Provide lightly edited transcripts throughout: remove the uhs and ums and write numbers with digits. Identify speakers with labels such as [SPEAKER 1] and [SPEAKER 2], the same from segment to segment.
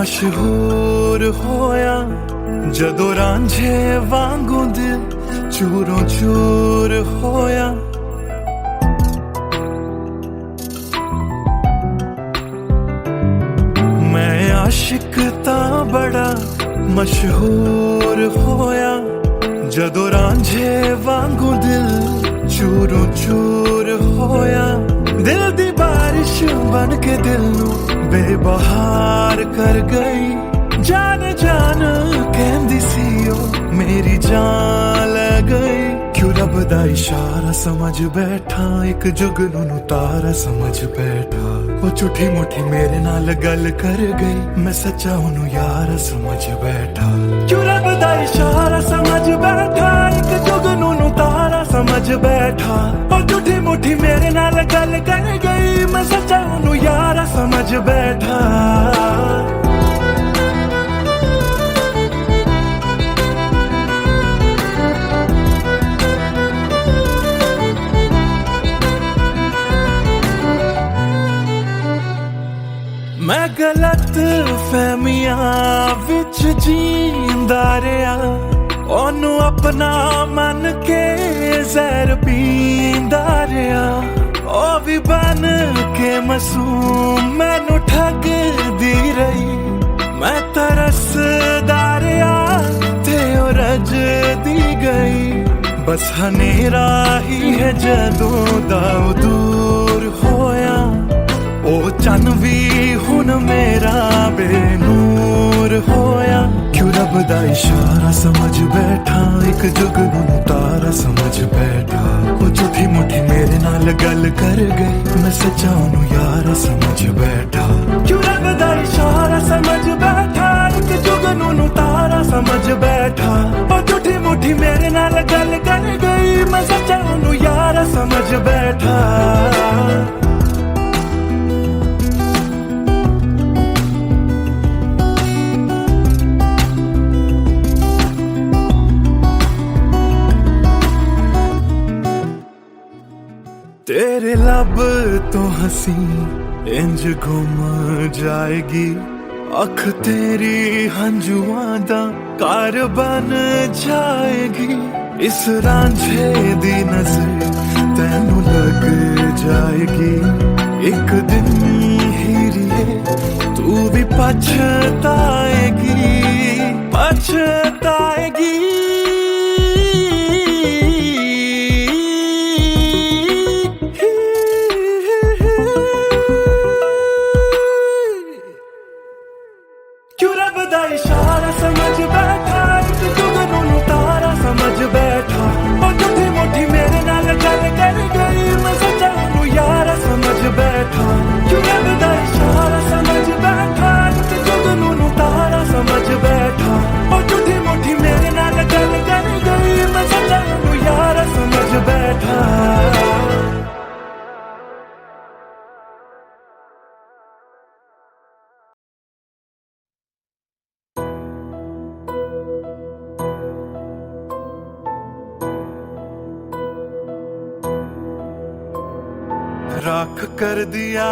[SPEAKER 1] मशहूर होया जदों रांझे वांगू दिल चूरों चूर होया। मैं आशिक ता बड़ा मशहूर होया जदों रांझे वांगू दिल चूरों चूर होया। दिल दी बारिश बन के दिल नू बेबहार कर गई। जान जान कहंदी सी ओ मेरी जान ले गई। क्यों रब दा इशारा समझ बैठा, एक जुगनू नू तारा समझ बैठा। वो झूठी मुठी मेरे नाल गल कर गई, मैं सच्चा ओनू यार समझ बैठा। क्यों रब दा इशारा समझ बैठा, एक जुगनू नू तारा समझ बैठा। वो झूठी मुठी मेरे नाल गल कर गई, मैं सच्चा ओनू यार समझ बैठा। मैं गलत फहमियां विच जींदा रहा, ओनू अपना मन के जहर पींदा रहा। ओ भी बन के मासूम मैनू ठगदी रही। मैं तरसदा रहा ते ओ रजदी गई। बस हनेरा ही है जदों दा दूर होया। ओ चन भी हुन मेरा बेनूर होया। क्यों रब दा इशारा समझ बैठा, एक जुगनू नू तारा समझ बैठा। ओ झूठी मुठी मेरे नाल गल कर गई, मैं सच्चा ओनू यार समझ बैठा। क्यों रब दा इशारा समझ बैठा, एक जुगनू नू तारा समझ बैठा। ओ झूठी मुठी मेरे नाल गल कर गई, मैं सच्चा ओनू यार समझ बैठा। तेरे लब तो हंसी इंज गुम जाएगी। अख तेरी हंजुआं दा कार बन जाएगी। इस रांझे दी नजर तैनू लग जाएगी। एक दिन हीरिए तू भी पछताएगी, पछताएगी। इशारा समझ बैठा, एक जुगनू नू तारा समझ बैठा। और झूठी मुठी मेरे नाल गल कर गई, मैं सच्चा ओनू यार समझ बैठा। क्यों रब दा इशारा समझ बैठा, एक जुगनू नू तारा समझ बैठा। और झूठी मुठी मेरे नाल गल कर गई, मैं सच्चा ओनू यार समझ बैठा। राख कर दिया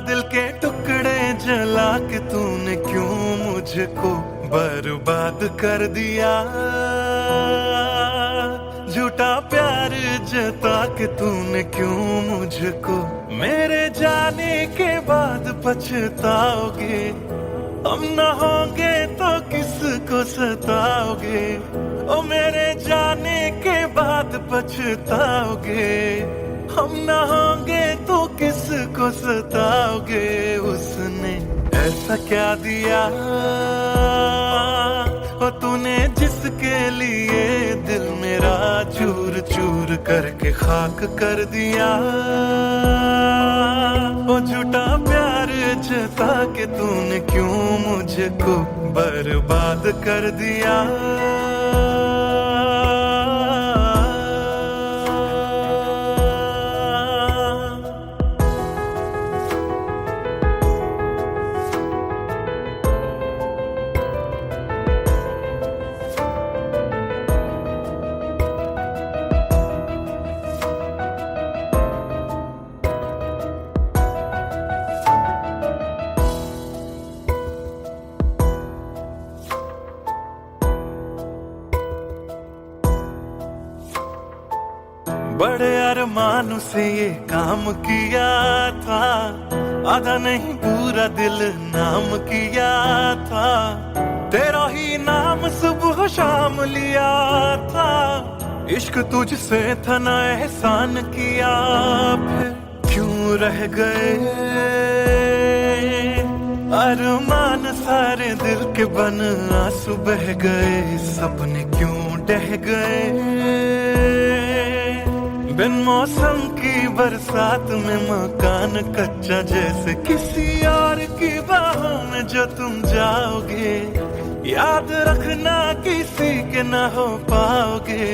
[SPEAKER 1] दिल के टुकड़े जला के तूने, क्यों मुझको बर्बाद कर दिया। झूठा प्यार जता के तूने, क्यों मुझको मेरे जाने के बाद पछताओगे। हम न होंगे तो किसको सताओगे। ओ मेरे जाने के बाद पछताओगे। हम न होंगे तो किसको सताओगे। उसने ऐसा क्या दिया ओ तूने, जिसके लिए दिल मेरा चूर चूर करके खाक कर दिया। ओ झूठा प्यार जता के तूने, क्यों मुझको बर्बाद कर दिया। बड़े अरमान से ये काम किया था, आधा नहीं पूरा दिल नाम किया था, तेरा ही नाम सुबह शाम लिया था, इश्क तुझसे था ना एहसान किया, फिर क्यों रह गए अरमान सारे दिल के बन, आंसू बह गए सपने क्यों ढह गए, बिन मौसम की बरसात में मकान कच्चा जैसे किसी और की बाहों में जो तुम जाओगे, याद रखना किसी के ना हो पाओगे,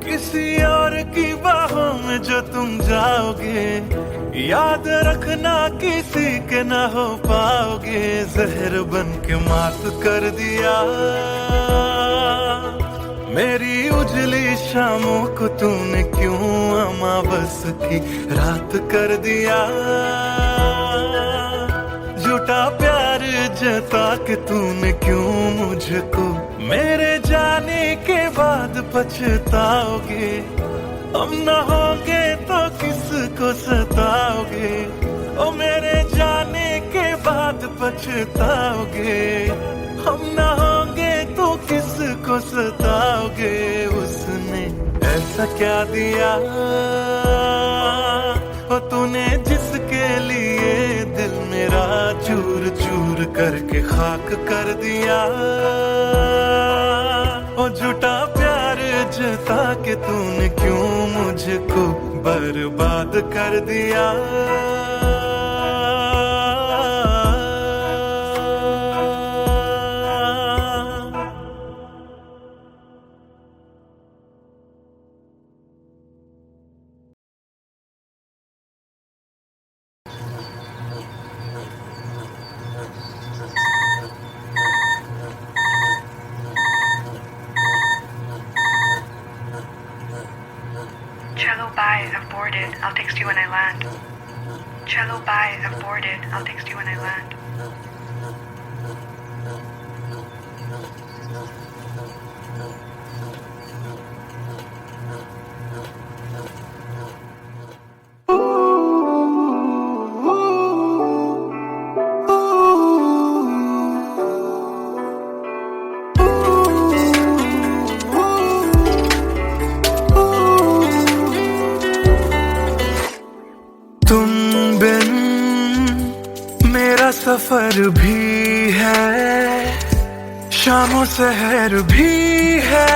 [SPEAKER 1] किसी और की बाहों में जो तुम जाओगे, याद रखना किसी के ना हो पाओगे, जहर बन के मात कर दिया मेरी उजली शामों को तूने क्यों अमावस की रात कर दिया, झूठा प्यार जता के तूने क्यों मुझको मेरे जाने के बाद पछताओगे, हम न होंगे तो किसको सताओगे, ओ मेरे जाने के बाद पछताओगे, हम न होंगे तो किसको सताओगे, उसने ऐसा क्या दिया ओ तूने जिसके लिए दिल मेरा चूर चूर करके खाक कर दिया, ओ झूठा प्यार जता के तूने क्यों मुझको बर्बाद कर दिया।
[SPEAKER 2] Cello, bye, I've boarded. I'll text you when I land. Cello, bye, I've boarded. I'll text you when I land.
[SPEAKER 1] तुम बिन मेरा सफर भी है, शामों सहर भी है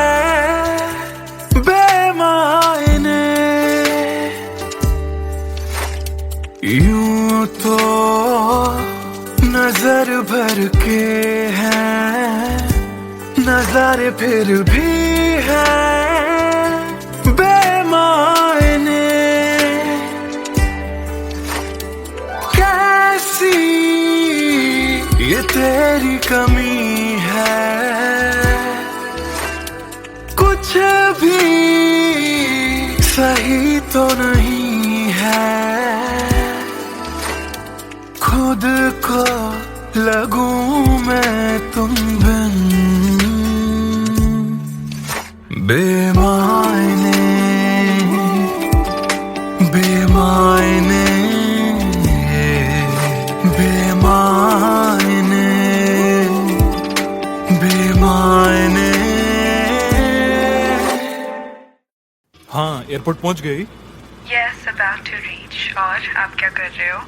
[SPEAKER 1] बेमायने, यूं तो नजर भर के हैं नजारे फिर भी है बेमायने, कैसी ये तेरी कमी है, कुछ भी सही तो नहीं है, खुद को लगूं मैं तुम बिन बेमायने बेमायने बेमायने बेमायने।
[SPEAKER 3] हाँ, एयरपोर्ट पहुंच गई?
[SPEAKER 2] Yes, about to reach. और आप क्या कर रहे हो?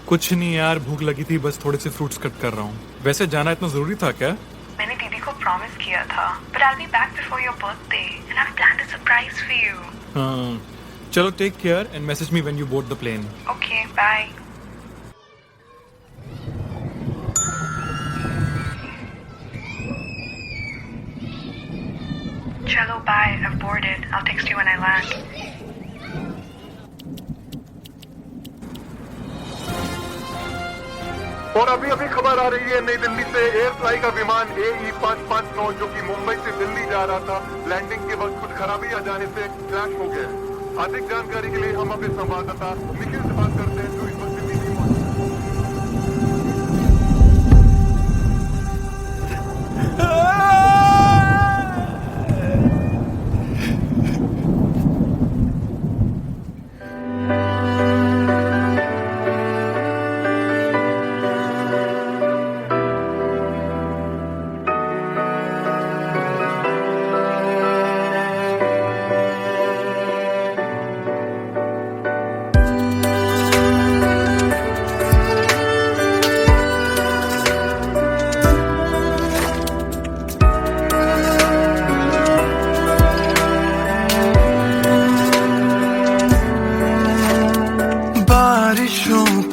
[SPEAKER 3] कुछ नहीं यार, भूख लगी थी, बस थोड़े से फ्रूट्स कट कर रहा हूँ। वैसे जाना इतना जरूरी था क्या?
[SPEAKER 2] मैंने दीदी को प्रॉमिस किया था, but I'll be back before your birthday and I've planned a surprise for you.
[SPEAKER 3] हाँ, चलो take care and message me when you board the plane.
[SPEAKER 2] Okay, bye. Cello, bye, I've boarded. I'll text you when I land.
[SPEAKER 4] और अभी अभी खबर आ रही है नई दिल्ली से, एयर फ्लाई का विमान AE 559 जो कि मुंबई से दिल्ली जा रहा था, लैंडिंग के वक्त कुछ खराबी आ जाने से क्रैश हो गया। अधिक जानकारी के लिए हम अपने संवाददाता निखिल से बात करते हैं जो इस वक्त दिल्ली में मौजूद है।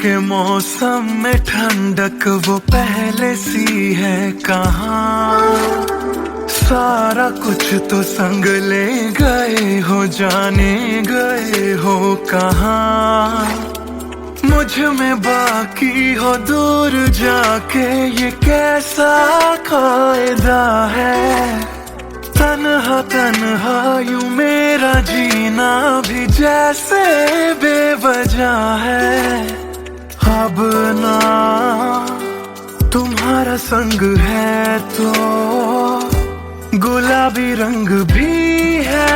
[SPEAKER 1] के मौसम में ठंडक वो पहले सी है कहाँ। सारा कुछ तो संग ले गए हो, जाने गए हो कहाँ। मुझ में बाकी हो दूर जाके, ये कैसा कायदा है। तन्हा तन्हा यूं मेरा जीना भी जैसे बेवजह है। अब ना तुम्हारा संग है तो गुलाबी रंग भी है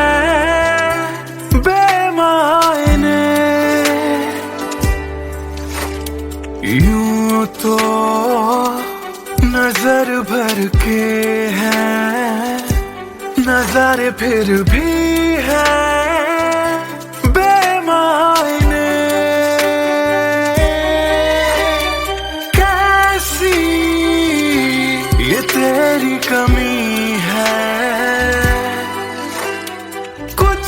[SPEAKER 1] बेमायने। यूं तो नजर भर के हैं नजारे, फिर भी है बेमायने। कैसी ये तेरी कमी है, कुछ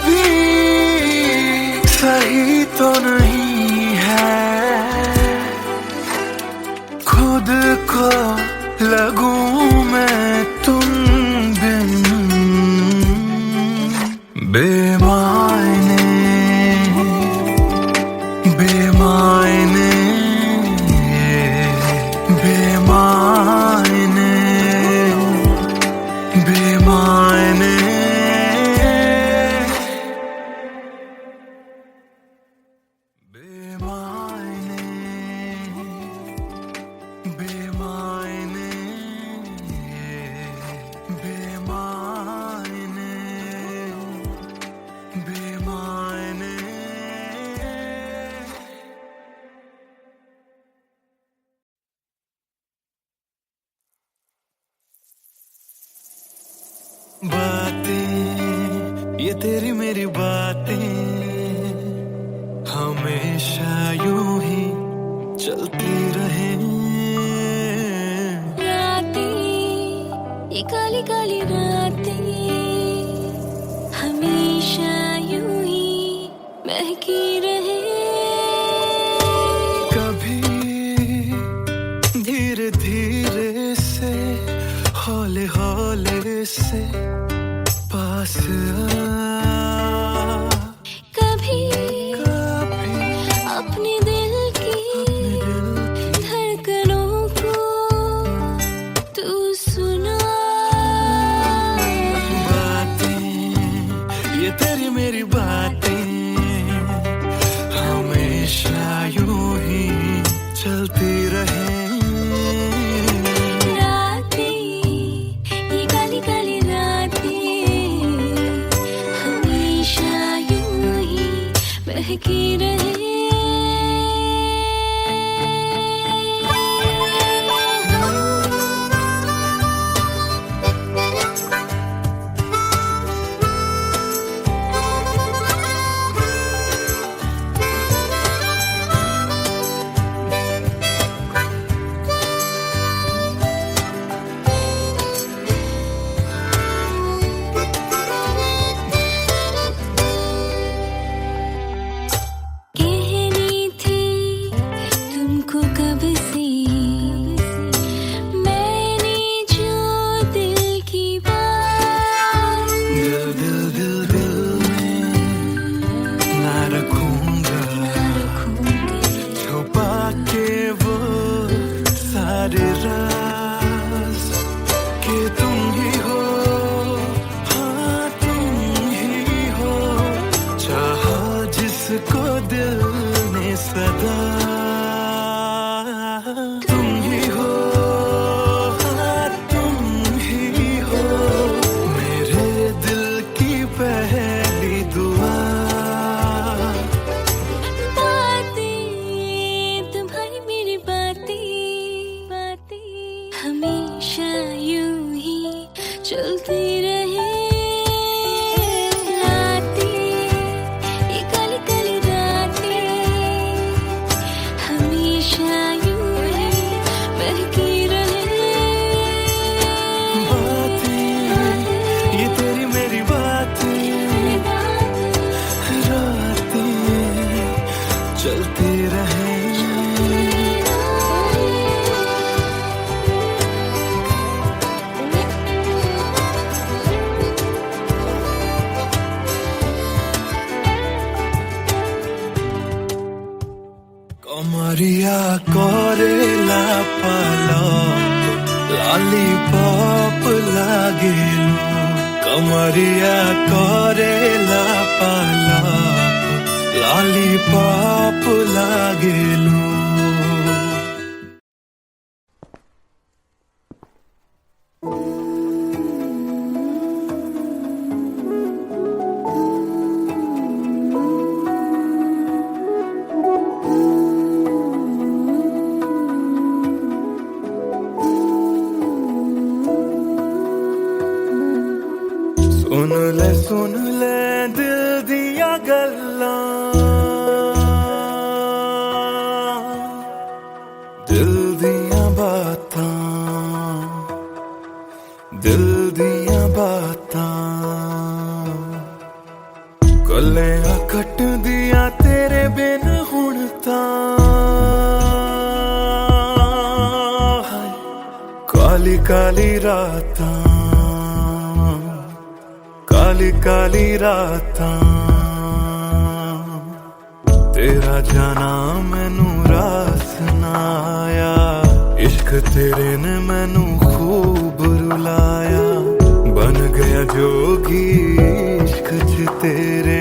[SPEAKER 1] भी सही तो नहीं है। खुद को लगूं मैं तुम बिन बेमायने, बेमायने, बेमायने, बेमायने। बातें ये तेरी मेरी बातें हमेशा यूं ही चलती रहे।
[SPEAKER 5] रातें ये काली काली रातें हमेशा यूं ही महकी रहे।
[SPEAKER 1] कभी धीरे धीरे से हौले हौले से पास आ।
[SPEAKER 5] कभी अपने दिल की धड़कनों को तू सुना।
[SPEAKER 1] बातें ये तेरी मेरी बातें हमेशा यूं ही चलती रहे।
[SPEAKER 5] महकी रहे। चलती रहे। रातें ये काली काली रातें हमेशा यूं ही बहकी रहे।
[SPEAKER 1] बातें ये तेरी मेरी बातें रातें चलती रहे। लागेलू कमरिया करेला पाला लॉलीपॉप लागेलू सुन ले दिल दिया गल्लां दिल दिया बातां दिल दिया बातां कल्लियां कट दिया तेरे बिन हुण तां काली काली रातां काली काली रातां तेरा जाना मैनू रास ना आया इश्क तेरे ने मैनू खूब रुलाया बन गया जोगी इश्क च तेरे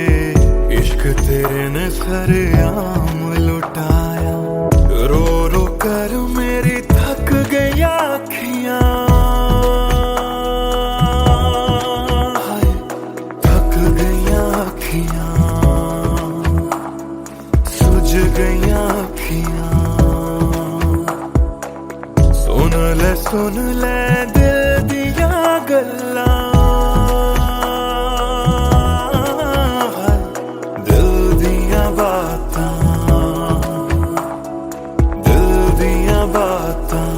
[SPEAKER 1] इश्क तेरे ने सरेआम लुटाया रो रो कर मेरी थक गई अखियां सुझ गईयां अखियां सुन ले दिल दिया गल्लां दिल दिया बातां दिल दिया बातां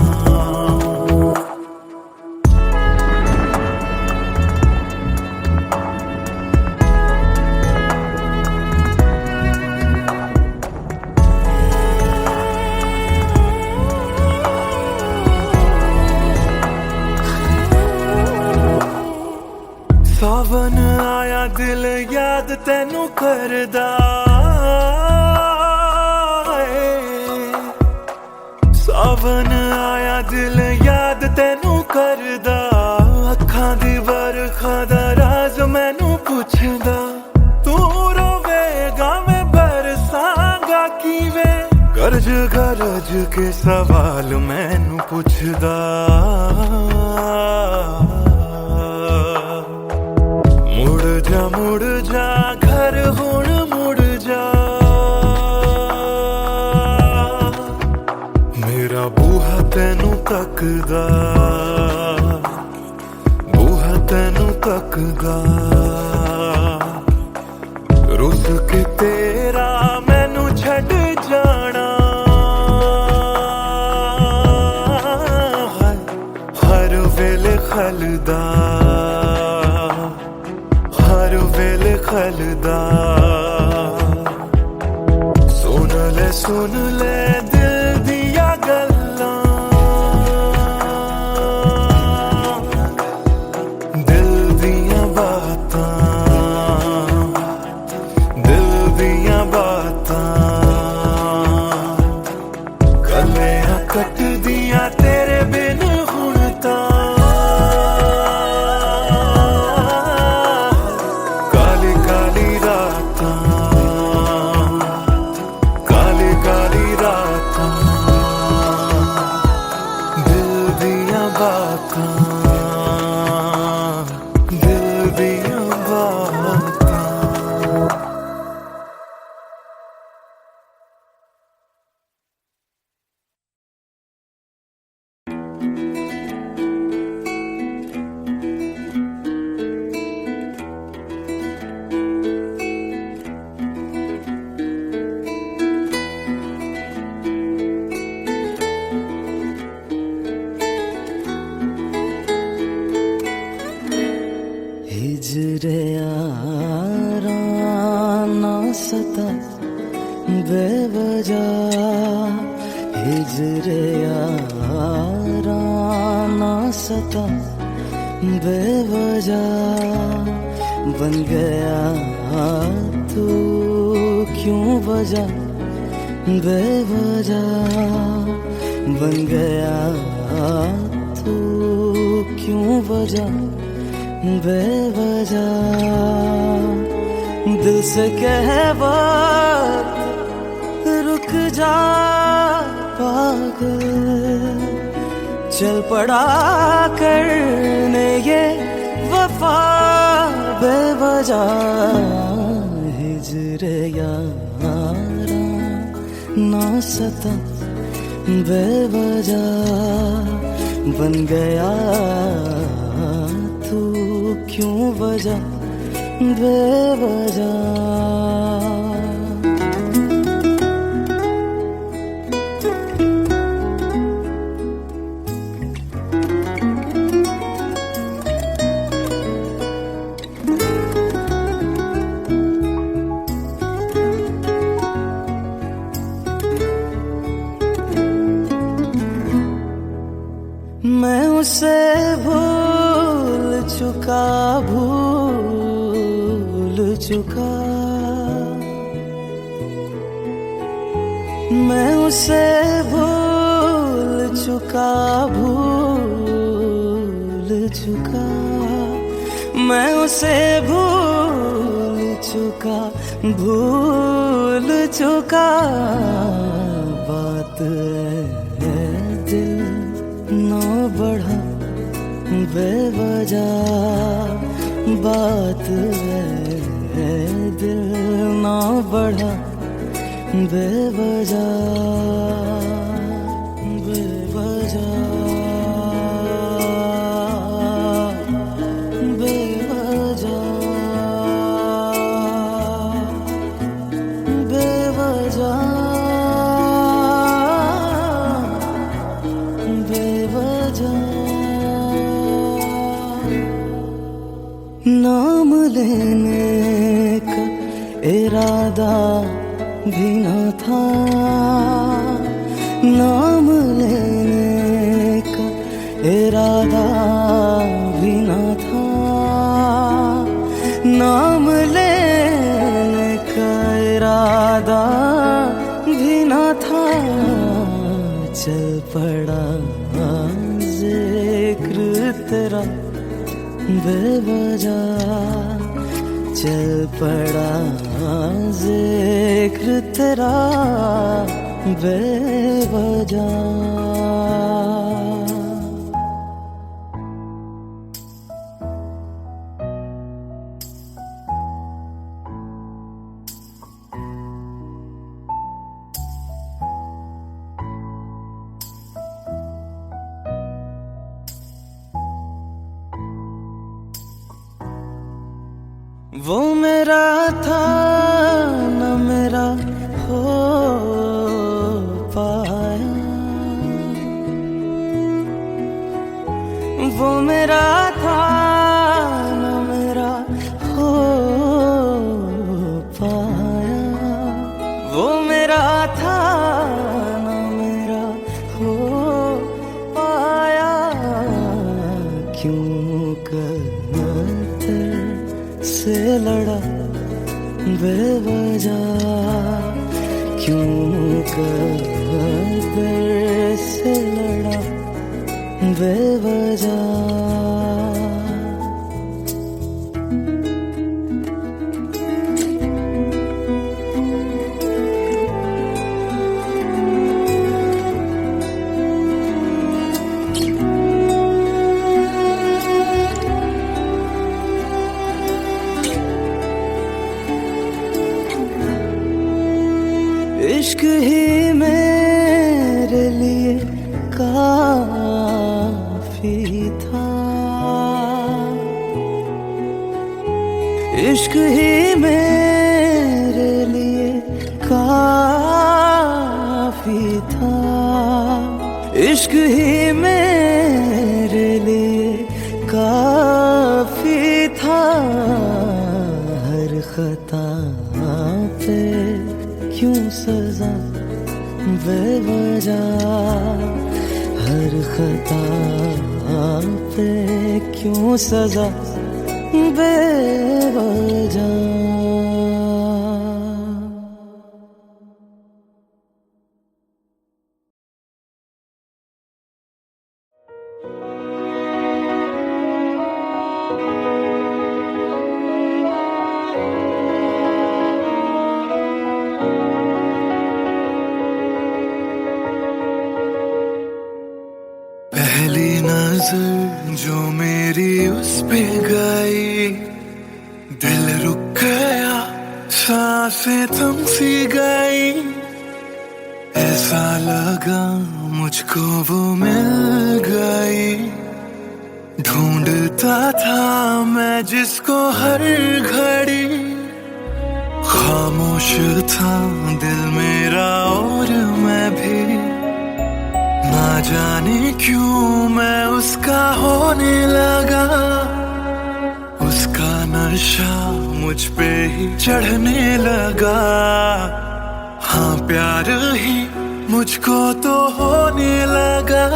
[SPEAKER 1] सावन आया दिल याद तैनू करदा सावन आया दिल याद तैनू करदा अखां दी बरखा दा राज मैनू पुछदा तू रोवेगा मैं बरसांगा किवें गरज गरज के सवाल मैनू पुछदा मुड़ जा घर हुण मुड़ जा मेरा बूहा तैनू तकदा बूहा तैनू तकदा रुस के तेरा मैनू छड़ जाना हर वेले खलदा हर वेले खलदा सुन ले दिल दिया गल्लां दिल दिया बातां दिल दिया बातां कल्लियां कट दिया तेरे बिन हुण तां काली काली रातां काली काली रातां दिल दिया बातां दिल दिया बातां
[SPEAKER 6] हिजरे याराना सता बेवजह हिजरे याराना सता बेवजह बन गया तू क्यों वजह बेवजह बन गया तू क्यों वजह बेवजह दिल से कह वक्त रुक जा पागल, चल पड़ा करने ये वफा बेवजह। हिजर यारा ना सता बेवजह, बन गया तू क्यों वजह बेवजह। मैं उसे भूल चुका, भूल चुका। मैं उसे भूल चुका, भूल चुका। मैं उसे भूल चुका, भूल चुका। बात है दिल ना बढ़ा बेवजह, बात है दिल ना बढ़ा बेवजह, बेवजह, बेवजह, बेवजह, बेवजह। नाम लेने का इरादा भी न था, नाम लेने का इरादा भी न था। नाम लेने का इरादा भी न था। चल पड़ा जिक्र तेरा बेवजह, चल पड़ा जिक्र तेरा बेवजह। वो मेरा था न मेरा हो पाया, वो मेरा था न मेरा हो पाया। वो मेरा था न मेरा हो पाया। क्यों कर से लड़ा बेवजह, क्यों कर से लड़ा बेवजह। इश्क ही मेरे लिए काफी था, इश्क ही मेरे लिए काफी था। इश्क ही मेरे लिए काफी था। हर खता पे क्यों सजा बेवजह, हर खता पे क्यों सजा बेवजह।
[SPEAKER 1] उस पे गई, दिल रुक गया, सांसें थम सी गई। ऐसा लगा मुझको वो मिल गई, ढूंढता था मैं जिसको हर घड़ी। खामोश था दिल मेरा और मैं भी, ना जाने क्यों मैं उसका होने लगा। उसका नशा मुझ पे ही चढ़ने लगा। हाँ प्यार ही मुझको तो होने लगा।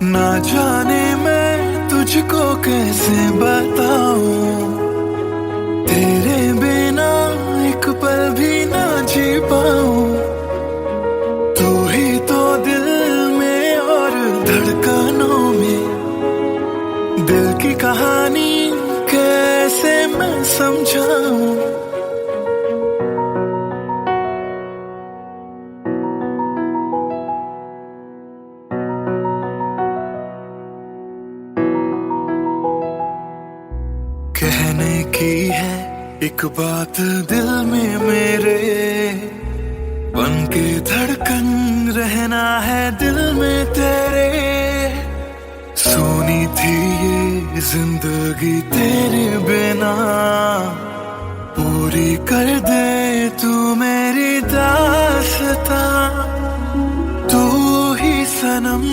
[SPEAKER 1] ना जाने मैं तुझको कैसे बताऊं, तेरे बिना एक पल भी ना जी पाऊं। तू ही तो दिल में और धड़कनों में, दिल की कहानी कैसे मैं समझाऊं। कहने की है एक बात दिल में मेरे, बन के धड़कन रहना है दिल में तेरे। सोनी थी ये जिंदगी तेरे बिना, पूरी कर दे तू मेरी दास्तां। तू ही सनम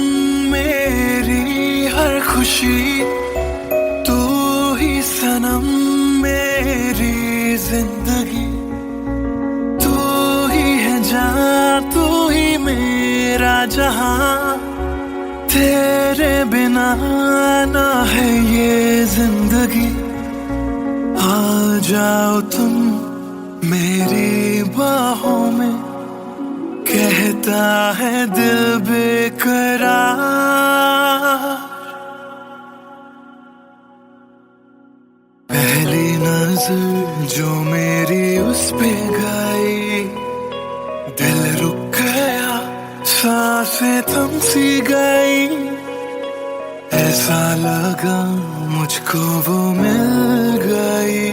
[SPEAKER 1] मेरी हर खुशी, सनम मेरी जिंदगी। तू ही है जान, तू ही मेरा जहां। तेरे बिना ना है ये जिंदगी। आ जाओ तुम मेरी बाहों में, कहता है दिल बेकरार। पहली नजर जो मेरी उस पे गई, दिल रुक गया, सांसें थम सी गई। ऐसा लगा मुझको वो मिल गई,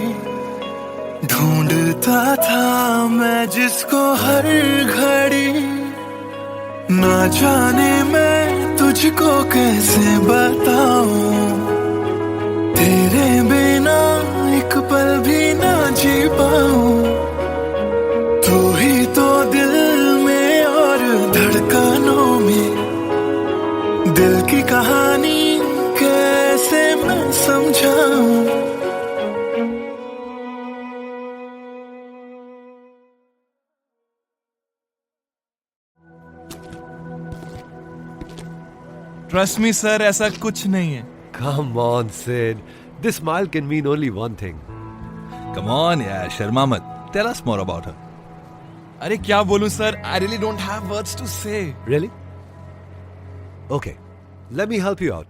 [SPEAKER 1] ढूंढता था मैं जिसको हर घड़ी। ना जाने मैं तुझको कैसे बताऊं, तेरे बिना एक पल भी ना जी पाऊं। तू ही तो दिल में और धड़कनों में, दिल की कहानी कैसे मैं समझाऊं।
[SPEAKER 7] ट्रस्ट मी सर, ऐसा कुछ नहीं है।
[SPEAKER 8] Come on, Sid. This smile can mean only one thing.
[SPEAKER 9] Come on, yeah, Sharma मत. Tell us more about her.
[SPEAKER 7] अरे क्या बोलूं sir, I really don't have words to say.
[SPEAKER 8] Really? Okay, let me help you out.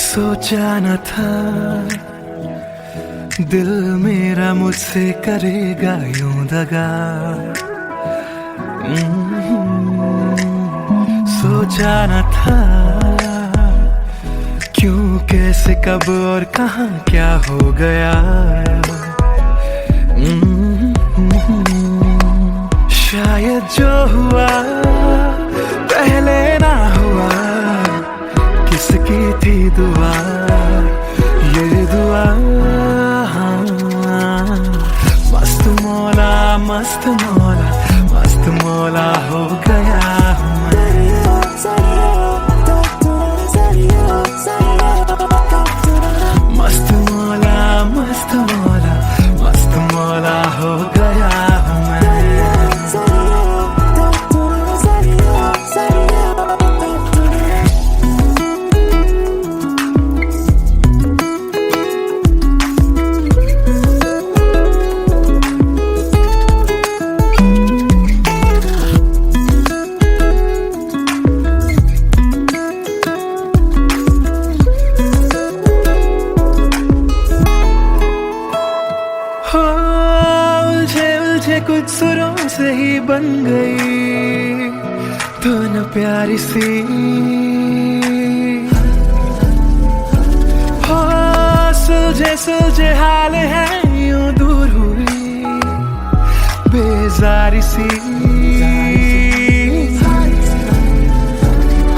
[SPEAKER 1] सोचा न था दिल मेरा मुझसे करेगा यूं दगा। सोचा न था क्यों, कैसे, कब और कहां क्या हो गया। शायद जो हुआ पहले ना हुआ, किसकी थी दुआ, ये दुआ। मस्त मौला, मस्त मौला, मस्त मौला हो गया हूँ मैं। मस्त मौला, मस्त मौला, मस्त मौला हो गया हूँ मैं। प्यारी सी हो, सुलझे हाल है यूं दूर हुई बेजारी सी।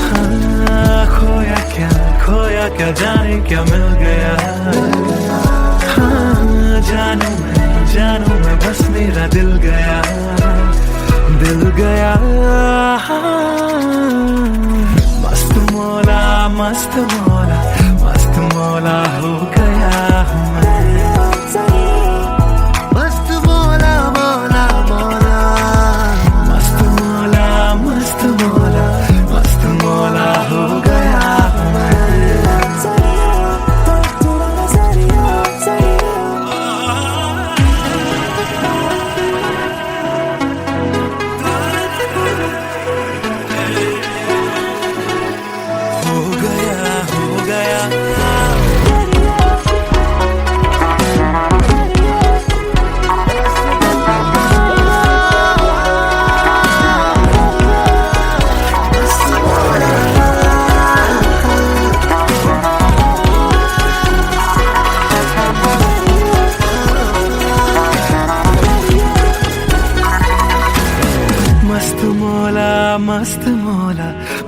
[SPEAKER 1] हाँ, खोया क्या जाने क्या मिल गया। हाँ, जानू मैं बस मेरा दिल गया। मस्त मौला हो गया हूँ मैं। मस्त मौला हो गया हूँ मैं।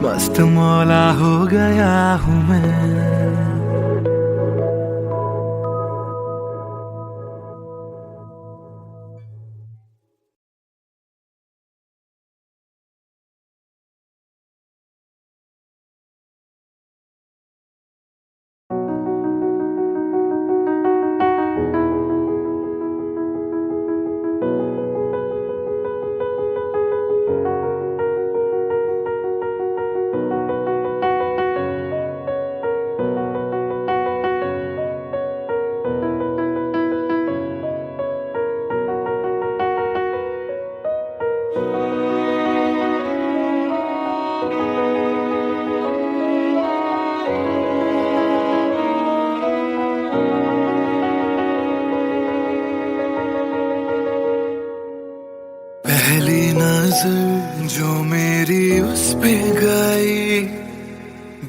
[SPEAKER 1] मस्त मौला हो गया हूँ मैं। पहली नजर जो मेरी उस पे गई,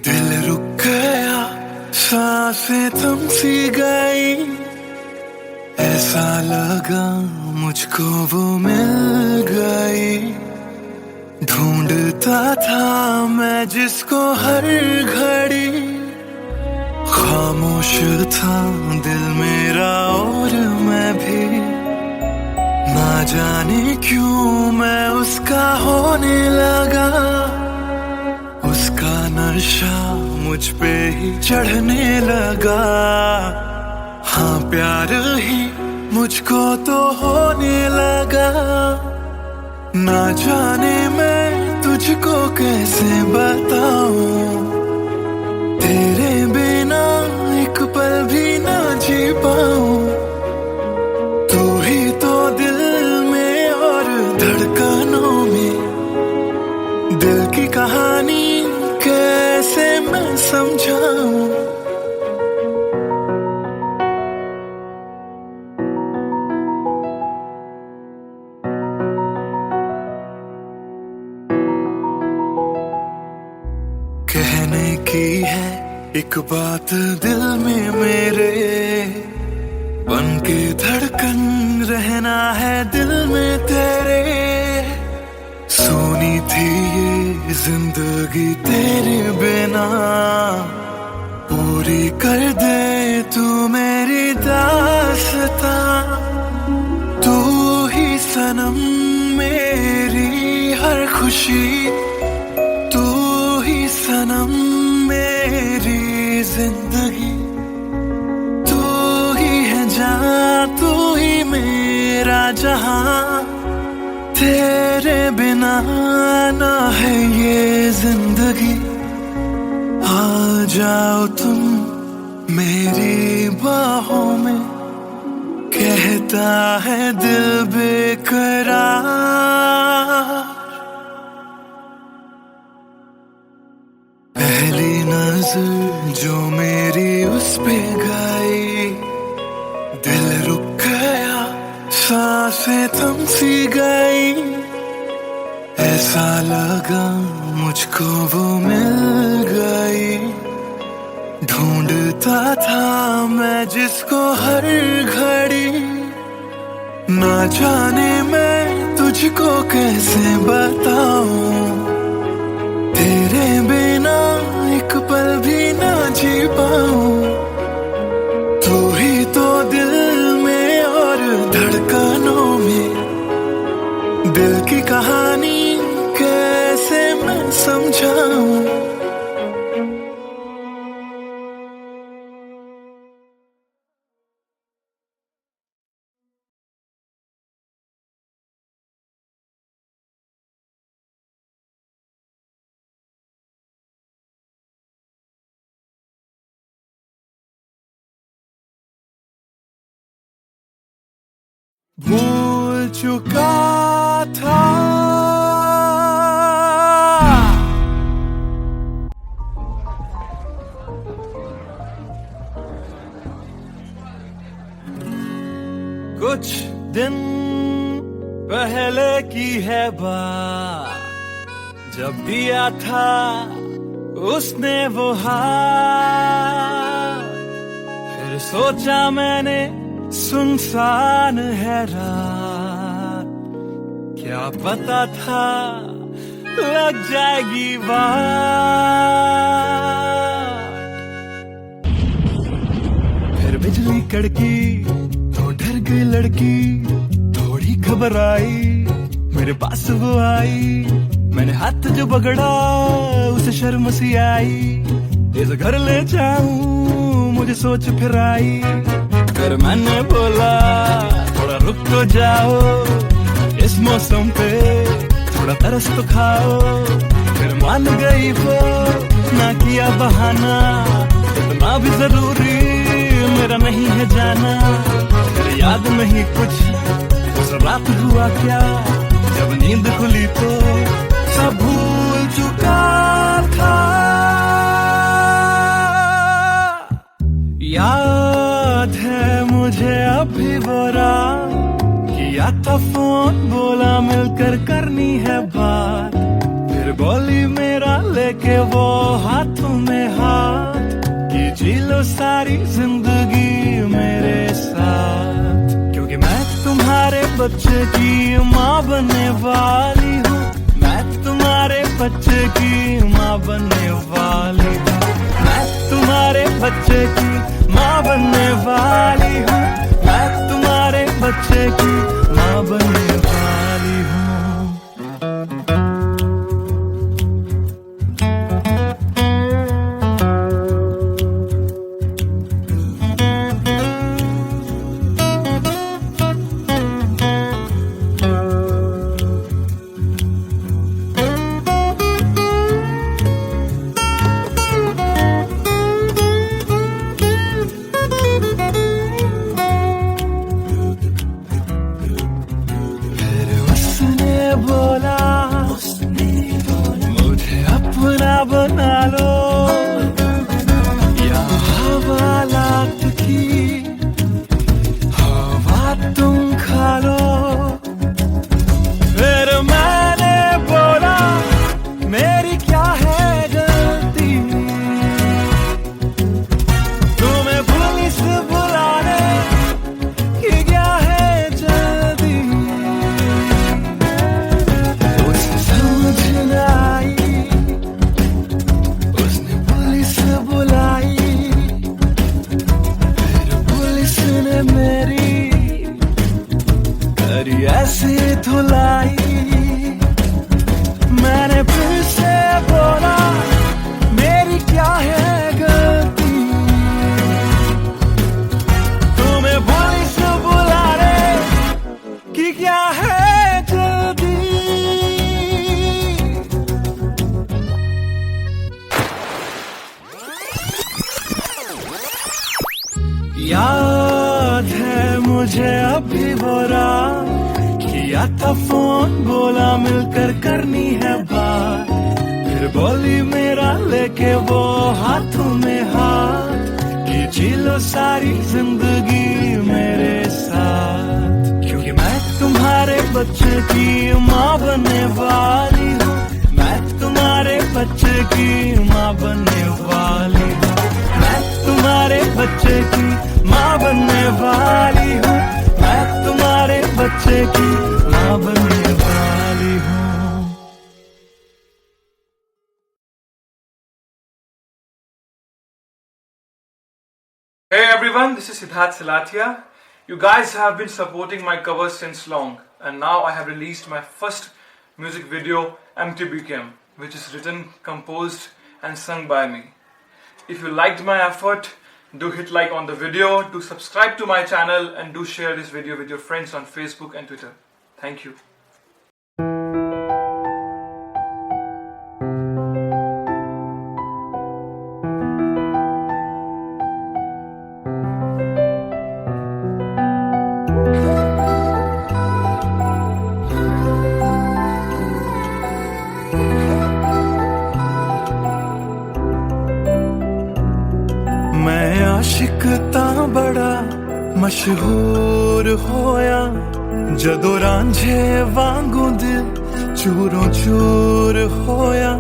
[SPEAKER 1] दिल रुक गया, सांसें थम सी गई। ऐसा लगा मुझको वो मिल गई। ढूंढता था मैं जिसको हर घड़ी। खामोश था दिल मेरा और मैं भी। ना जाने क्यों मैं उसका होने लगा। उसका नशा मुझ पे ही चढ़ने लगा। हाँ, प्यार ही मुझको तो होने लगा। ना जाने मैं तुझको कैसे बताऊं। तेरे बिना एक पल भी ना जी पाऊं। तू ही तो दिल में और धड़कनों में। दिल की कहानी कैसे मैं समझाऊं। कहने की है एक बात दिल में मेरे। बन के धड़कन रहना है दिल में तेरे। सोनी थी ये जिंदगी तेरे बिना। पूरी कर दे तू मेरी दास्तां। तू ही सनम मेरी हर खुशी। तू ही सनम मेरी जिंदगी। तू ही है जहां, तू ही मेरा जहां। तेरे बिना ना है ये जिंदगी। आ जाओ तुम मेरी बाहों में। कहता है दिल बेकरार। पहली नजर जो मेरी उस पे गई, दिल रुक गया, सांसें थम सी गई। ऐसा सा लगा मुझको वो मिल गई, ढूंढता था मैं जिसको हर घड़ी, ना जाने मैं तुझको कैसे बताऊं, तेरे बिना एक पल भी ना जी पाऊं, तू ही तो दिल में और धड़कनों में, दिल की कहानी कैसे मैं समझाऊं। भूल चुका था कुछ दिन पहले की है बात, जब दिया था उसने वो हाथ, फिर सोचा मैंने सुनसान है रात, क्या पता था लग जाएगी बात। फिर बिजली कड़की तो डर गई लड़की, थोड़ी घबराई मेरे पास वो आई, मैंने हाथ जो पकड़ा उसे शर्म सी आई, इस घर ले जाऊं मुझे सोच फिर आई, फिर मैंने बोला थोड़ा रुक तो जाओ, इस मौसम पे थोड़ा तरस तो खाओ, फिर मान गई वो ना किया बहाना, इतना भी जरूरी मेरा नहीं है जाना, फिर याद नहीं कुछ उस रात हुआ क्या, जब नींद खुली तो सब भूल चुका था। याद है मुझे अभी वो रात, किया था फोन बोला मिलकर करनी है बात, फिर बोली मेरा लेके वो हाथों में हाथ, कि जी लो सारी जिंदगी मेरे साथ, क्योंकि मैं तुम्हारे बच्चे की माँ बनने वाली हूँ, मैं तुम्हारे बच्चे की माँ बनने वाली हूँ, मैं तुम्हारे बच्चे की माँ बनने वाली हूँ, मैं तुम्हारे बच्चे की माँ बनने वाली हूँ। बना लो या हवालात की हवा तुम खा लो, फिर मैंने बोला मेरी क्या है गलती, तुम्हें पुलिस बुलाने की क्या है जल्दी, उसे समझ न आई बुलाई, फिर पुलिस ने मेरी करी ऐसी धुलाई, मैंने फिर से बोला मेरी क्या है गलती, तुम्हें पुलिस बुलाने की क्या है जल्दी। याद है मुझे अभी वो रात, किया था फोन बोला मिलकर करनी है बात, फिर बोली मेरा लेके वो हाथों में हाथ, कि जी लो सारी जिंदगी मेरे साथ, क्योंकि मैं तुम्हारे तुम्हारे बच्चे की माँ बनने वाली हूँ, मैं तुम्हारे बच्चे की माँ बनने वाली हूँ, मैं तुम्हारे बच्चे की माँ बनने वाली हूँ, मैं तुम्हारे बच्चे की माँ बनने वाली हूँ।
[SPEAKER 3] Hey everyone, this is Siddharth Silathia. You guys have been supporting my covers since long, and now I have released my first music video, MTBKM, which is written, composed and sung by me. If you liked my effort, do hit like on the video, do subscribe to my channel, and do share this video with your friends on Facebook and Twitter. Thank you.
[SPEAKER 1] मैं आशिक तां बड़ा मशहूर होया, जदों रांझे वांगू दिल चूरों चूर होया।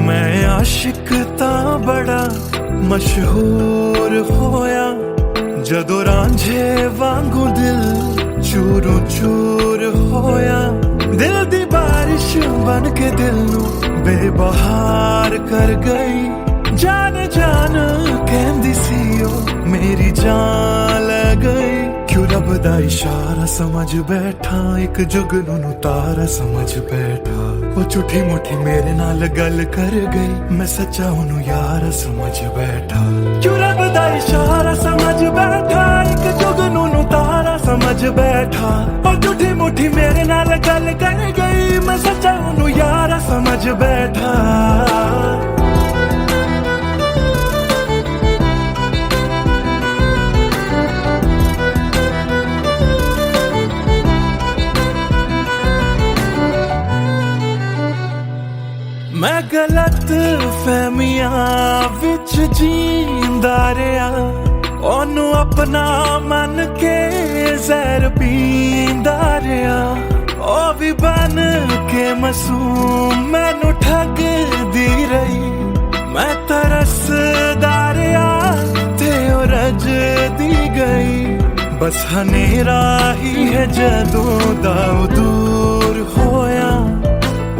[SPEAKER 1] मैं आशिक तां बड़ा मशहूर होया, जदों रांझे वांगू दिल चूरों चूर होया। दिल दी बारिश बन के दिल नू बेबहार कर गई, जान जान कहंदी सी ओ मेरी जान ले गई। क्यों रब दा इशारा समझ बैठा, एक जुगनू नू तारा समझ बैठा। वो झूठी मुठी मेरे नाल गल कर गई, मैं सच्चा ओनू यार समझ बैठा। क्यों रब दा इशारा समझ बैठा, एक जुगनू नू तारा समझ बैठा। वो झूठी मुठी मेरे नाल गल कर गई, मैं सच्चा ओनू यार समझ बैठा। मैं गलत फहमियां विच जींदा रहा, ओनू अपना मन के जहर पींदा रहा। ओ भी बन के मासूम मैनू ठगदी रही, मैं तरसदा रहा ते ओ रजदी गई। बस हनेरा ही है जदों दा ओ दूर होया,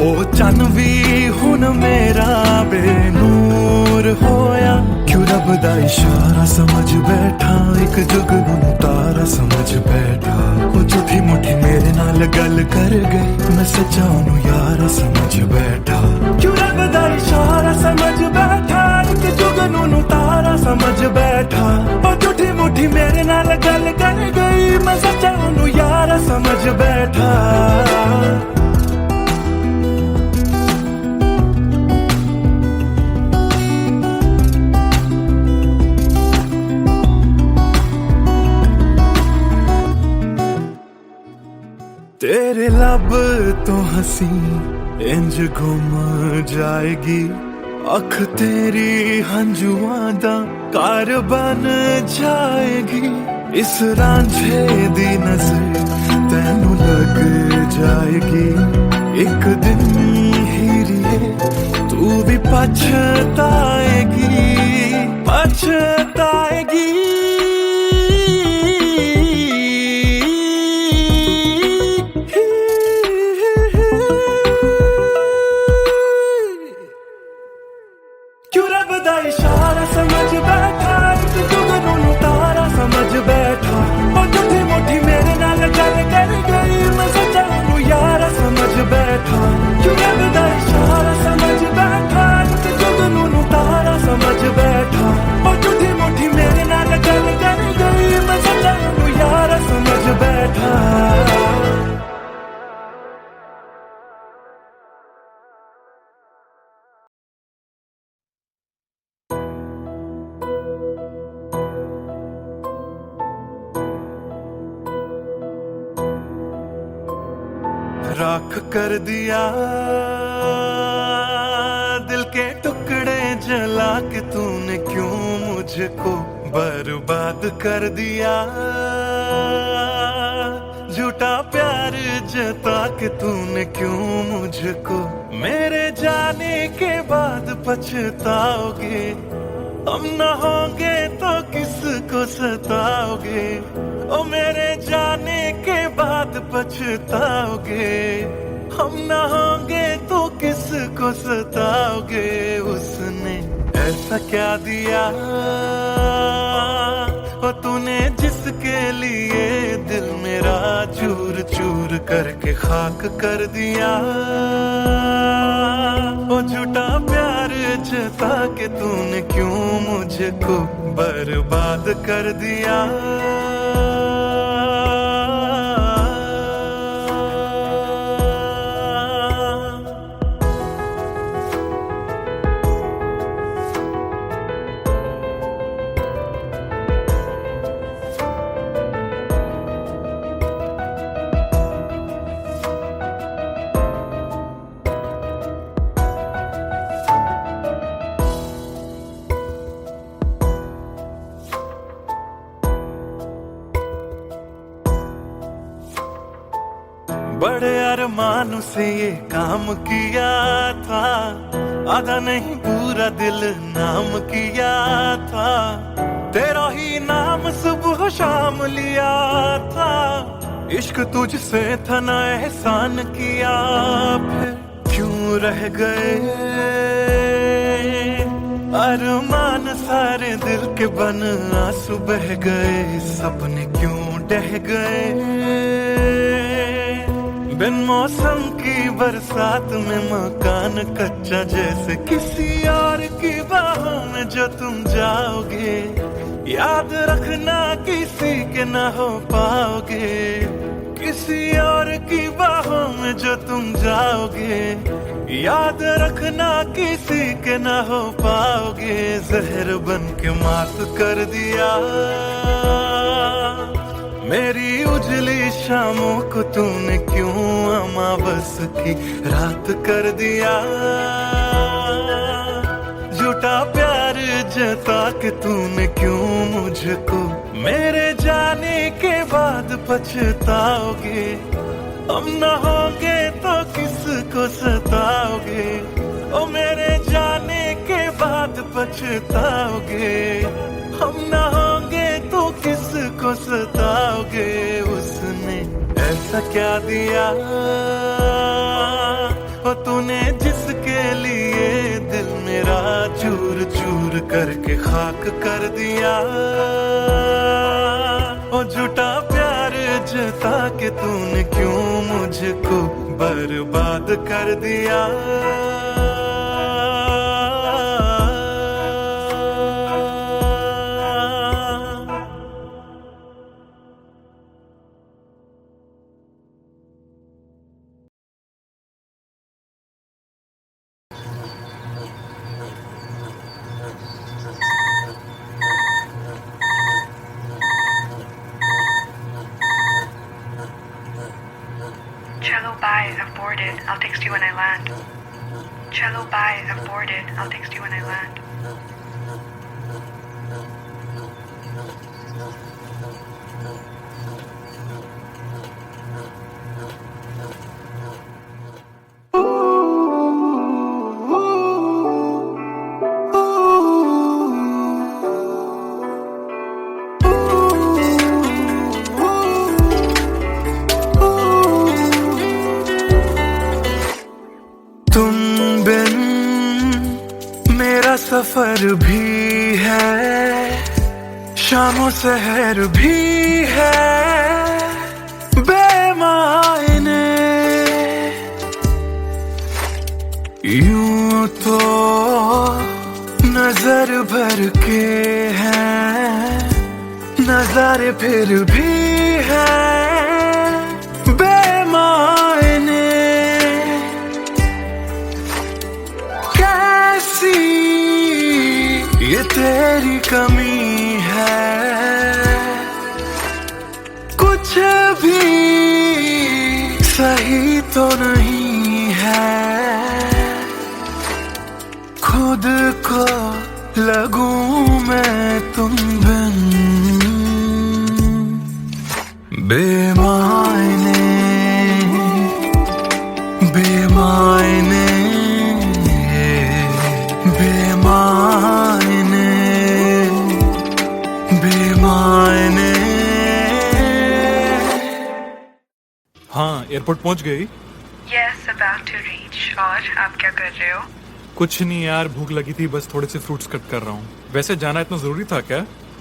[SPEAKER 1] ओ चन भी हुन मेरा बेनूर होया। क्यों रब दा इशारा समझ बैठा, एक जुगनू नू तारा समझ बैठा। ओ झूठी मुठी मेरे नाल गल कर गई, मैं सच्चा ओनू यार समझ बैठा। क्यों रब दा इशारा समझ बैठा, एक जुगनू नू तारा समझ बैठा। ओ झूठी मुठी मेरे नाल गल कर गई, मैं सच्चा ओनू यार समझ बैठा। तेरे लब तो हंसी इंज गुम जाएगी, अख तेरी हंजुआं दा कार बन जाएगी। इस रांझे दी नजर तैनू लग जाएगी, एक दिन हीरिए तू भी पछताएगी, पछताएगी। इशारा समझ बैठा, एक जुगनू नू तारा समझ बैठा। ओ झूठी मुठी मेरे नाल गल कर गई, मैं सच्चा ओनू यार समझ बैठा। क्यों रब दा इशारा समझ बैठा, एक जुगनू नू तारा समझ बैठा। ओ झूठी मुठी मेरे नाल गल कर गई, मैं सच्चा ओनू यार समझ बैठा। राख कर दिया दिल के टुकड़े जला के तूने, क्यों मुझको बर्बाद कर दिया। झूठा प्यार जता के तूने क्यों मुझको, मेरे जाने के बाद पछताओगे। हम न होंगे तो किसको सताओगे, ओ मेरे जाने के बाद पछताओगे। हम न होंगे तो किसको सताओगे। उसने ऐसा क्या दिया ओ तूने, जिसके लिए दिल मेरा चूर चूर करके खाक कर दिया। ओ झूठा प्यार जता के तूने क्यों मुझको बर्बाद कर दिया। बड़े अरमान से ये काम किया था, आधा नहीं पूरा दिल नाम किया था। तेरा ही नाम सुबह शाम लिया था, इश्क तुझसे था ना एहसान किया। फिर क्यों रह गए अरमान सारे दिल के बन, आंसू बह गए सपने क्यों ढह गए। बिन मौसम की बरसात में मकान कच्चा, जैसे किसी और की बाहों में जो तुम जाओगे। याद रखना किसी के ना हो पाओगे, किसी और की बाहों में जो तुम जाओगे। याद रखना किसी के ना हो पाओगे। जहर बन के मात कर दिया मेरी उजली शामों को तूने क्यों अमावस की रात कर दिया। झूठा प्यार जता के तूने क्यों मुझको, मेरे जाने के बाद पछताओगे। हम न होंगे तो किसको सताओगे, ओ मेरे जाने के बाद पछताओगे। हम न होंगे तो किसको सताओगे। उसने ऐसा क्या दिया ओ तूने, जिसके लिए दिल मेरा चूर चूर करके खाक कर दिया। ओ झूठा प्यार जता के तूने क्यों मुझको बर्बाद कर दिया।
[SPEAKER 2] Cello, bye, I've boarded. I'll text you when I land. Cello, bye, I've boarded. I'll text you when I land.
[SPEAKER 1] सफर भी है, शामों सहर भी है बेमायने। यूं तो नजर भर के हैं नजारे, फिर भी है बेमायने। कैसी ये तेरी कमी है, कुछ भी सही तो नहीं है। खुद को लगूं मैं तुम बिन बेमायने बेमायने बेमायने बेमायने।
[SPEAKER 3] हाँ, एयरपोर्ट पहुंच गई?
[SPEAKER 2] Yes, about to reach. और आप क्या कर रहे हो?
[SPEAKER 3] कुछ नहीं यार, भूख लगी थी, बस थोड़े से फ्रूट्स कट कर रहा हूँ। वैसे जाना इतना जरूरी था क्या?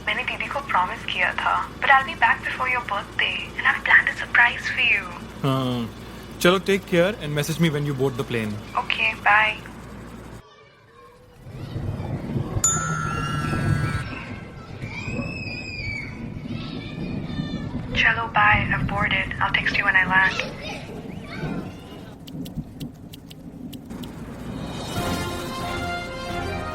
[SPEAKER 2] मैंने दीदी को प्रॉमिस किया था, but I'll be back before your birthday and I've planned a surprise for you.
[SPEAKER 3] हाँ, चलो take care and message me when you board the plane.
[SPEAKER 2] Okay, bye. Chalo, bye. I've boarded. I'll text you when I land.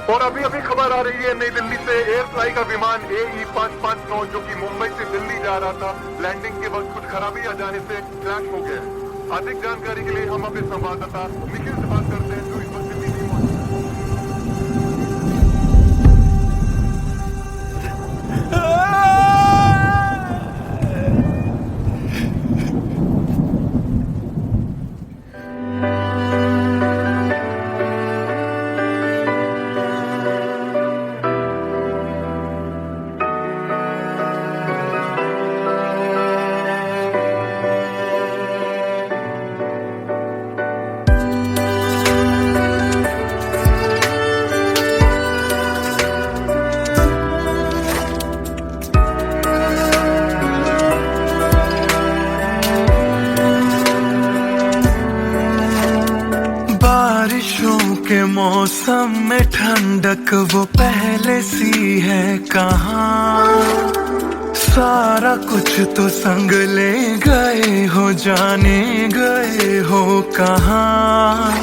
[SPEAKER 4] और अभी अभी खबर आ रही है नई दिल्ली से एयर फ्लाई का विमान AE 559 जो कि मुंबई से दिल्ली जा रहा था, लैंडिंग के वक्त कुछ खराबी आ जाने से क्रैश हो गया। अधिक जानकारी के लिए हम अपने संवाददाता निखिल से बात करते हैं जो इस वक्त दिल्ली में मौजूद
[SPEAKER 1] के मौसम में ठंडक वो पहले सी है कहाँ। सारा कुछ तो संग ले गए हो, जाने गए हो कहाँ।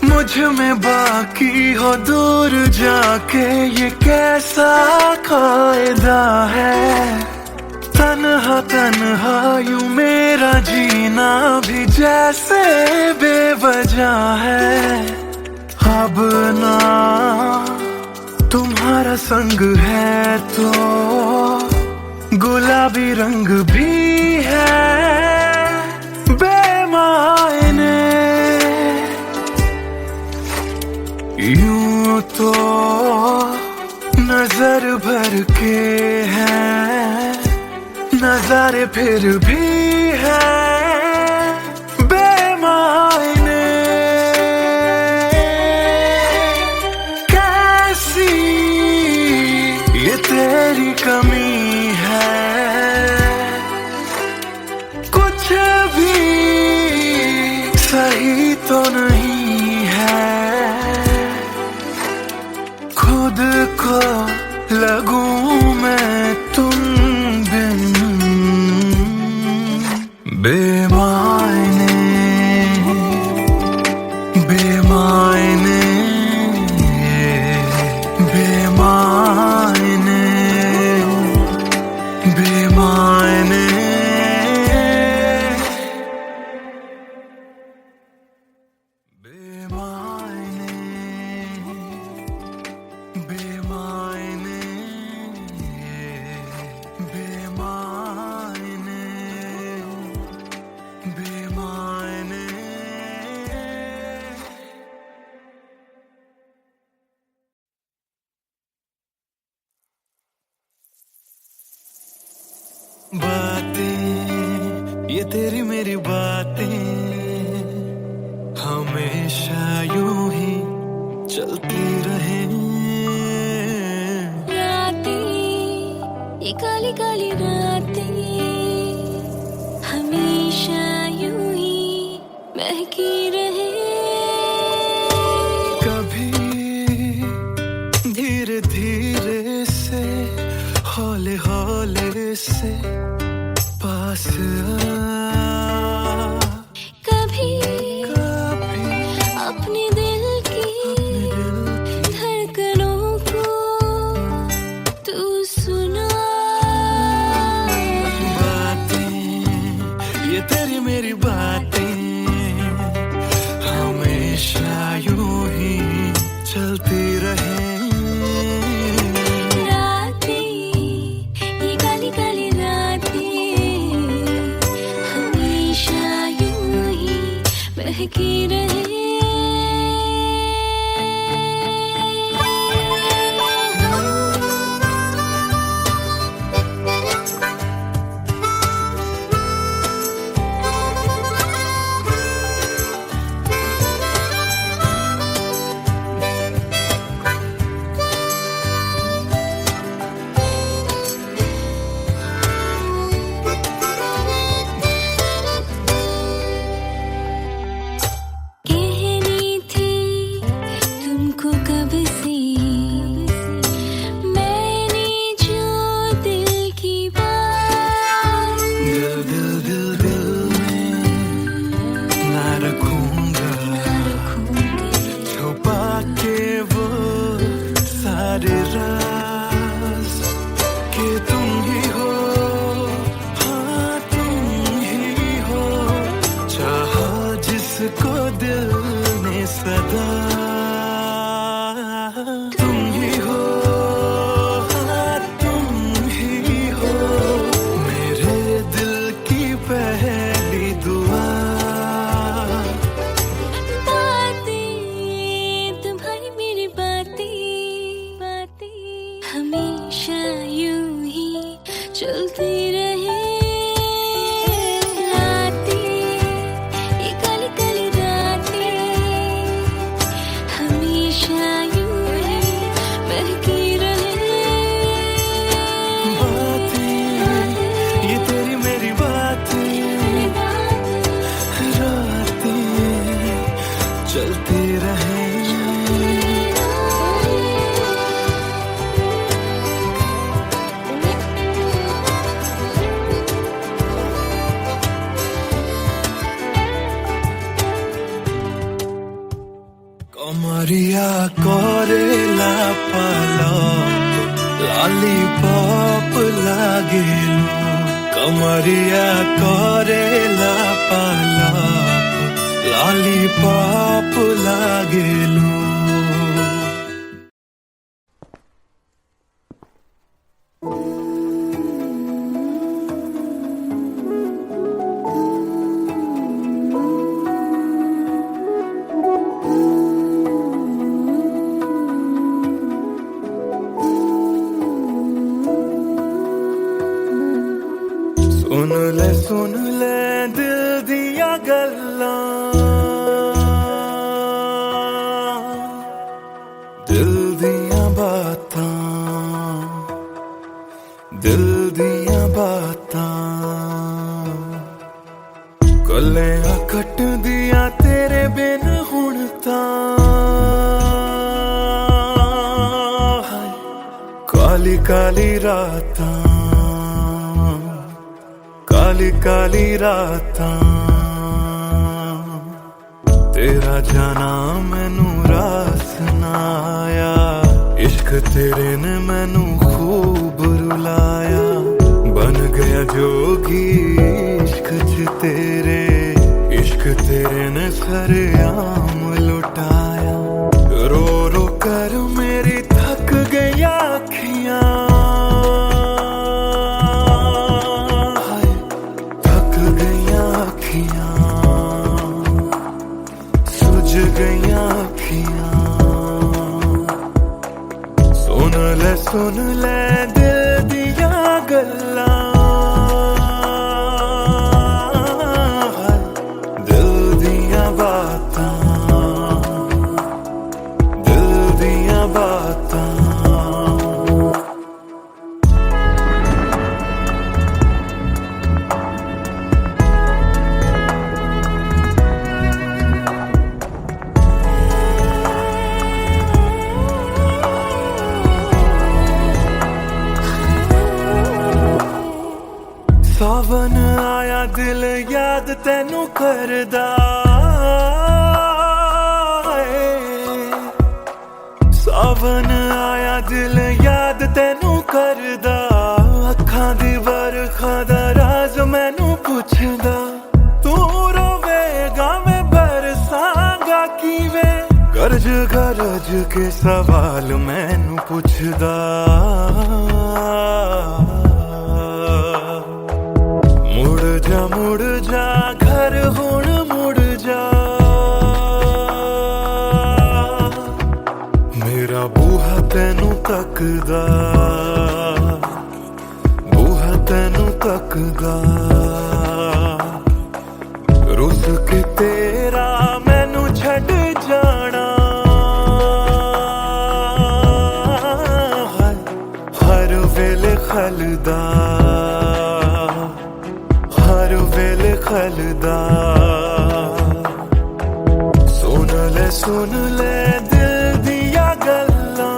[SPEAKER 1] मुझ में बाकी हो दूर जाके, ये कैसा कायदा है। तन्हा तन्हा यूं मेरा जीना भी जैसे बेवजह है। अब ना तुम्हारा संग है तो गुलाबी रंग भी है बेमायने। यूं तो नजर भर के हैं, नजारे फिर भी है बेमायने। ये तेरी कमी है, कुछ भी सही तो नहीं है। खुद को लगूं मैं तुम बिन बेमायने बेमायने बेमायने बेमायने। बेमायने बेमायने बेमायने बेमायने। बातें ये तेरी मेरी बातें हमेशा यूं ही चलती रहे।
[SPEAKER 5] रातें ये काली काली रातें हमेशा यूं ही महकी रहे।
[SPEAKER 1] कभी धीरे धीरे से हौले हौले से पास
[SPEAKER 5] कभी अपने दिल की धड़कनों को तू सुना।
[SPEAKER 1] बातें ये तेरी मेरी बातें हमेशा यूं ही चलती रहे।
[SPEAKER 5] महकी रहे।
[SPEAKER 1] कमरिया करेला पालक लॉलीपॉप लागेलू। कमरिया करेला पालक लॉलीपॉप लागेलू। सुन ले दिल दिया गल्लां, दिल दिया बातां, दिल दिया बातां। गल्लां कट दिया तेरे बिन हुण तां। काली काली रातां, काली काली रातां। तेरा जाना मैनू रास ना आया। इश्क तेरे ने मैनू खूब रुलाया। बन गया जोगी इश्क च तेरे। इश्क तेरे ने सरेआम लुटाया। रो रो कर मेरी थक गई अखियां। सुझ गईया अखियां। सुन ले दिल दिया गल्लां, दिल दिया बातां, दिल दिया बातां। सावन आया दिल याद तैनू करदा। सावन आया दिल याद तैनू करदा। अखां दी बरखा दा राज मैनू पुछदा। तू रोवेगा मैं बरसांगा किवें। गरज गरज के सवाल मैनू पुछदा। मुड़ जा घर हुण मुड़ जा। ਤੈਨੂੰ ਤੱਕਦਾ ਬੂਹਾ ਤੈਨੂੰ ਤੱਕਦਾ ਰੁੱਸ ਕੇ ਤੇਰਾ ਮੈਨੂੰ ਛੱਡ ਜਾਣਾ ਹਰ ਵੇਲੇ ਖਲਦਾ ਹਰ ਵੇਲੇ ਖਲਦਾ ਸੁਣ ਲੈ ਦਿਲ ਦੀਆਂ ਗੱਲਾਂ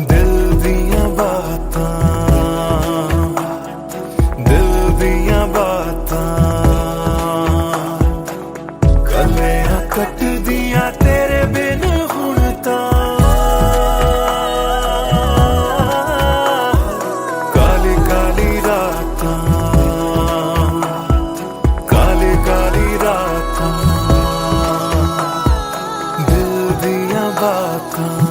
[SPEAKER 1] ਦਿਲ ਦੀਆਂ ਬਾਤਾਂ ਦਿਲ ਦੀਆਂ ਬਾਤਾਂ ਕੱਲਿਆਂ ਕੱਟਦੀਆਂ ਤੇਰੇ ਬਿਨ ਹੁਣ ਤਾਂ ਕਾਲੀ ਕਾਲੀ ਰਾਤਾਂ ਕਾਲੀ ਰਾਤਾਂ ਦਿਲ ਦੀਆਂ ਬਾਤਾਂ